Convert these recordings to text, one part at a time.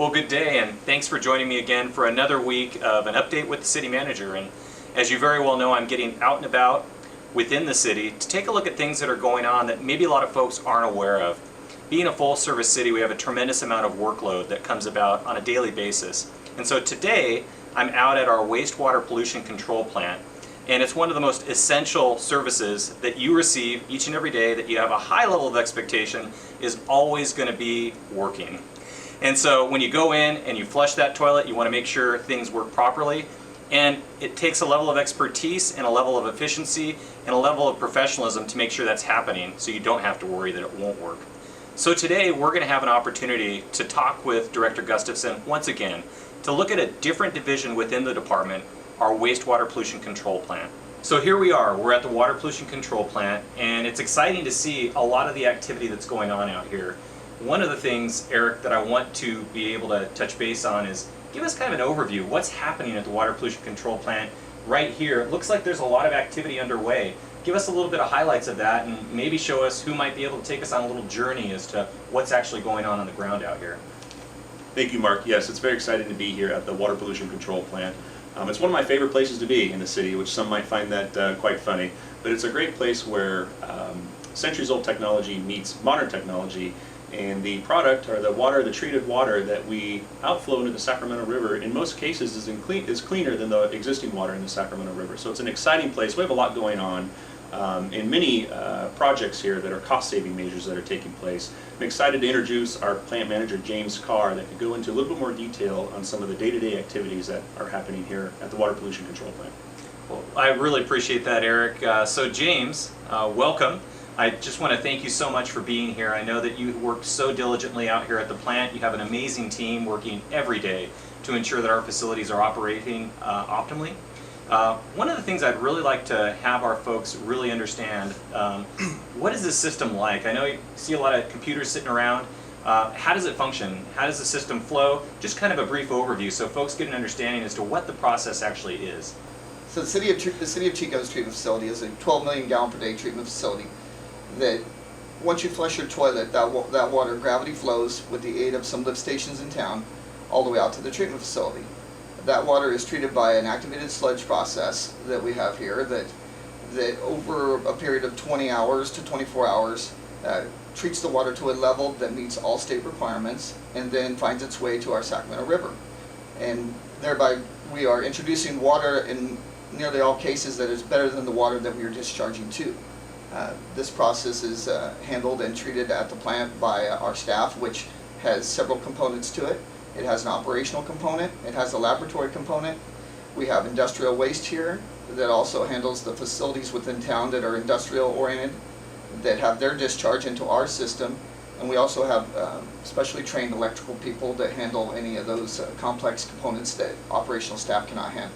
Well, good day, and thanks for joining me again for another week of an update with the city manager. And as you very well know, I'm getting out and about within the city to take a look at things that are going on that maybe a lot of folks aren't aware of. Being a full-service city, we have a tremendous amount of workload that comes about on a daily basis. And so today, I'm out at our wastewater pollution control plant. And it's one of the most essential services that you receive each and every day that you have a high level of expectation is always going to be working. And so when you go in and you flush that toilet, you want to make sure things work properly. And it takes a level of expertise and a level of efficiency and a level of professionalism to make sure that's happening so you don't have to worry that it won't work. So today we're going to have an opportunity to talk with Director Gustafson once again to look at a different division within the department, our wastewater pollution control plant. So here we are, we're at the water pollution control plant, and it's exciting to see a lot of the activity that's going on out here. One of the things, Eric, that I want to be able to touch base on is give us kind of an overview. What's happening at the water pollution control plant right here? It looks like there's a lot of activity underway. Give us a little bit of highlights of that and maybe show us who might be able to take us on a little journey as to what's actually going on the ground out here. Thank you, Mark. Yes, it's very exciting to be here at the water pollution control plant. It's one of my favorite places to be in the city, which some might find that quite funny, but it's a great place where centuries-old technology meets modern technology. And the product, or the water, the treated water that we outflow into the Sacramento River, in most cases is cleaner than the existing water in the Sacramento River. So it's an exciting place. We have a lot going on in many projects here that are cost-saving measures that are taking place. I'm excited to introduce our plant manager, James Carr, that could go into a little bit more detail on some of the day-to-day activities that are happening here at the water pollution control plant. Well, I really appreciate that, Eric. So James, welcome. I just want to thank you so much for being here. I know that you worked so diligently out here at the plant. You have an amazing team working every day to ensure that our facilities are operating optimally. One of the things I'd really like to have our folks really understand, what is this system like? I know you see a lot of computers sitting around. How does it function? How does the system flow? Just kind of a brief overview so folks get an understanding as to what the process actually is. So the city of Chico's treatment facility is a 12 million gallon per day treatment facility that once you flush your toilet, that water gravity flows with the aid of some lift stations in town all the way out to the treatment facility. That water is treated by an activated sludge process that we have here that over a period of 20 hours to 24 hours treats the water to a level that meets all state requirements and then finds its way to our Sacramento River. And thereby we are introducing water in nearly all cases that is better than the water that we are discharging to. This process is handled and treated at the plant by our staff, which has several components to it. It has an operational component, it has a laboratory component. We have industrial waste here that also handles the facilities within town that are industrial oriented, that have their discharge into our system. And we also have specially trained electrical people that handle any of those complex components that operational staff cannot handle.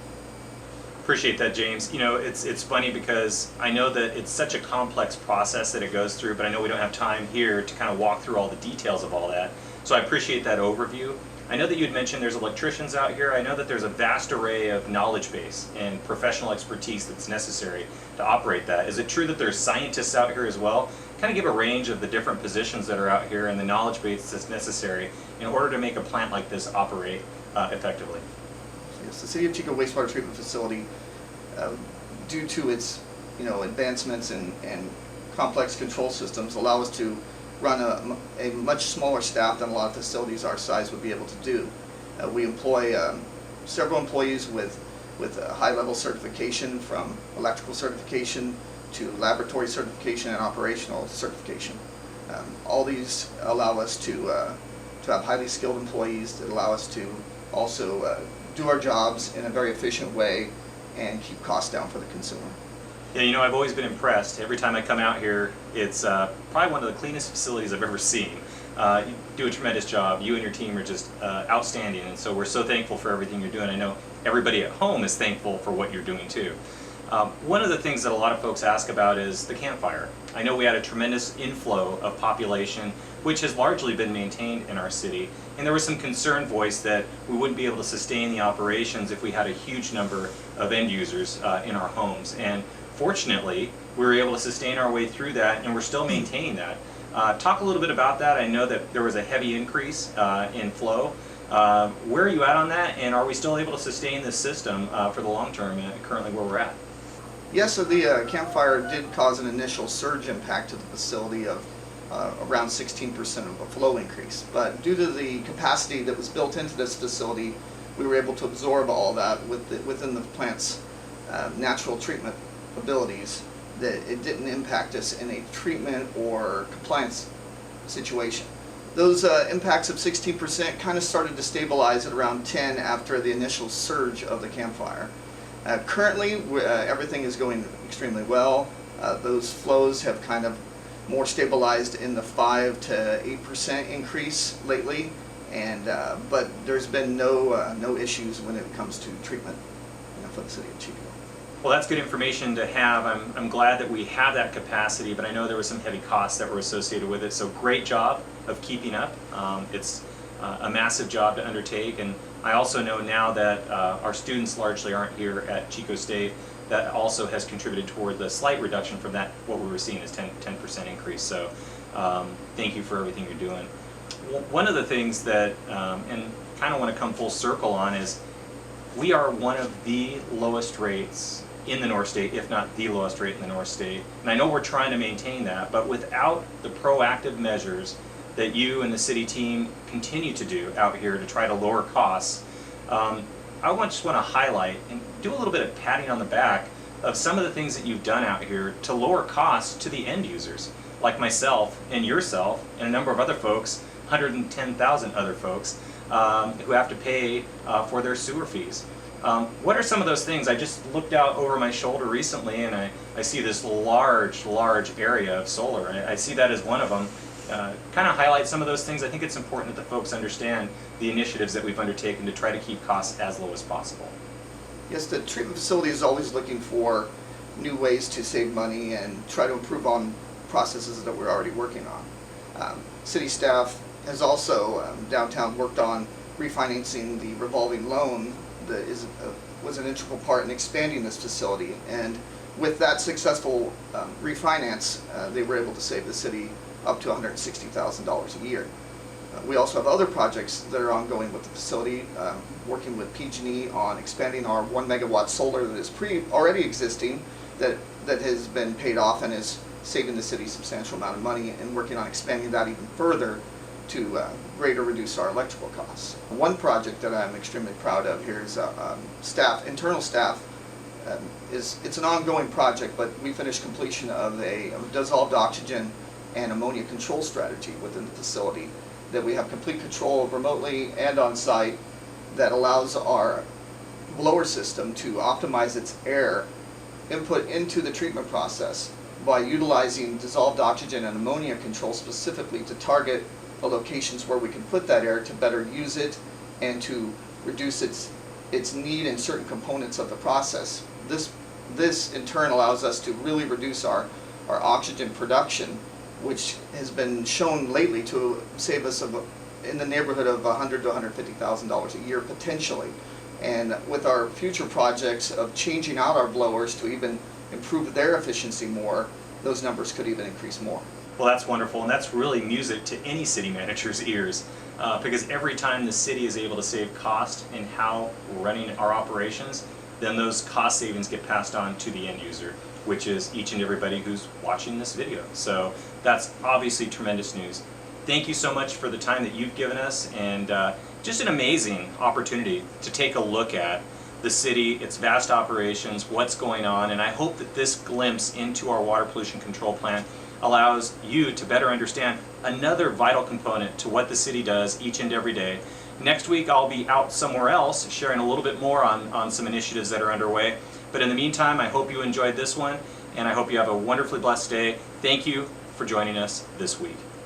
Appreciate that, James. You know, it's funny because I know that it's such a complex process that it goes through, but I know we don't have time here to kind of walk through all the details of all that. So I appreciate that overview. I know that you had mentioned there's electricians out here. I know that there's a vast array of knowledge base and professional expertise that's necessary to operate that. Is it true that there's scientists out here as well? Kind of give a range of the different positions that are out here and the knowledge base that's necessary in order to make a plant like this operate effectively. Yes, the City of Chico wastewater treatment facility, due to its advancements and complex control systems, allow us to run a much smaller staff than a lot of facilities our size would be able to do. We employ several employees with high-level certification, from electrical certification to laboratory certification and operational certification. All these allow us to have highly skilled employees that allow us to also do our jobs in a very efficient way and keep costs down for the consumer. Yeah, you know, I've always been impressed. Every time I come out here, it's probably one of the cleanest facilities I've ever seen. You do a tremendous job. You and your team are just outstanding, and so we're so thankful for everything you're doing. I know everybody at home is thankful for what you're doing too. One of the things that a lot of folks ask about is the campfire. I know we had a tremendous inflow of population, which has largely been maintained in our city, and there was some concern voiced that we wouldn't be able to sustain the operations if we had a huge number of end users in our homes. And fortunately, we were able to sustain our way through that, and we're still maintaining that. Talk a little bit about that. I know that there was a heavy increase in flow. Where are you at on that, and are we still able to sustain this system for the long term currently where we're at? Yes, so the campfire did cause an initial surge impact to the facility of around 16% of a flow increase. But due to the capacity that was built into this facility, we were able to absorb all that within the plant's natural treatment abilities, that it didn't impact us in a treatment or compliance situation. Those impacts of 16% kind of started to stabilize at around 10 after the initial surge of the campfire. Currently, everything is going extremely well. Those flows have kind of more stabilized in the 5 to 8% increase lately, and but there's been no issues when it comes to treatment, for the city of Chico. Well, that's good information to have. I'm glad that we have that capacity, but I know there were some heavy costs that were associated with it, so great job of keeping up. It's a massive job to undertake, and I also know now that our students largely aren't here at Chico State. That also has contributed toward the slight reduction from that, what we were seeing is 10% increase, so thank you for everything you're doing. One of the things that, and kind of want to come full circle on, is we are one of the lowest rates in the North State, if not the lowest rate in the North State. And I know we're trying to maintain that, but without the proactive measures that you and the city team continue to do out here to try to lower costs, I just want to highlight and do a little bit of patting on the back of some of the things that you've done out here to lower costs to the end users, like myself and yourself and a number of other folks, 110,000 other folks, who have to pay for their sewer fees. What are some of those things? I just looked out over my shoulder recently and I see this large area of solar. I see that as one of them. Kind of highlight some of those things. I think it's important that the folks understand the initiatives that we've undertaken to try to keep costs as low as possible. Yes, the treatment facility is always looking for new ways to save money and try to improve on processes that we're already working on. City staff has also downtown worked on refinancing the revolving loan that was an integral part in expanding this facility, and with that successful refinance, they were able to save the city up to $160,000 a year. We also have other projects that are ongoing with the facility, working with PG&E on expanding our 1 megawatt solar that is already existing, that has been paid off and is saving the city a substantial amount of money, and working on expanding that even further to greater reduce our electrical costs. One project that I'm extremely proud of here is internal staff. It's an ongoing project, but we finished completion of a dissolved oxygen and ammonia control strategy within the facility that we have complete control of remotely and on site, that allows our blower system to optimize its air input into the treatment process by utilizing dissolved oxygen and ammonia control specifically to target the locations where we can put that air to better use it and to reduce its need in certain components of the process. This in turn allows us to really reduce our oxygen production, which has been shown lately to save us in the neighborhood of $100,000 to $150,000 a year potentially. And with our future projects of changing out our blowers to even improve their efficiency more, those numbers could even increase more. Well, that's wonderful, and that's really music to any city manager's ears, because every time the city is able to save cost in how we're running our operations, then those cost savings get passed on to the end user, which is each and everybody who's watching this video. So that's obviously tremendous news. Thank you so much for the time that you've given us, and just an amazing opportunity to take a look at the city, its vast operations, what's going on, and I hope that this glimpse into our water pollution control plant allows you to better understand another vital component to what the city does each and every day. Next week I'll be out somewhere else sharing a little bit more on some initiatives that are underway. But in the meantime, I hope you enjoyed this one, and I hope you have a wonderfully blessed day. Thank you for joining us this week.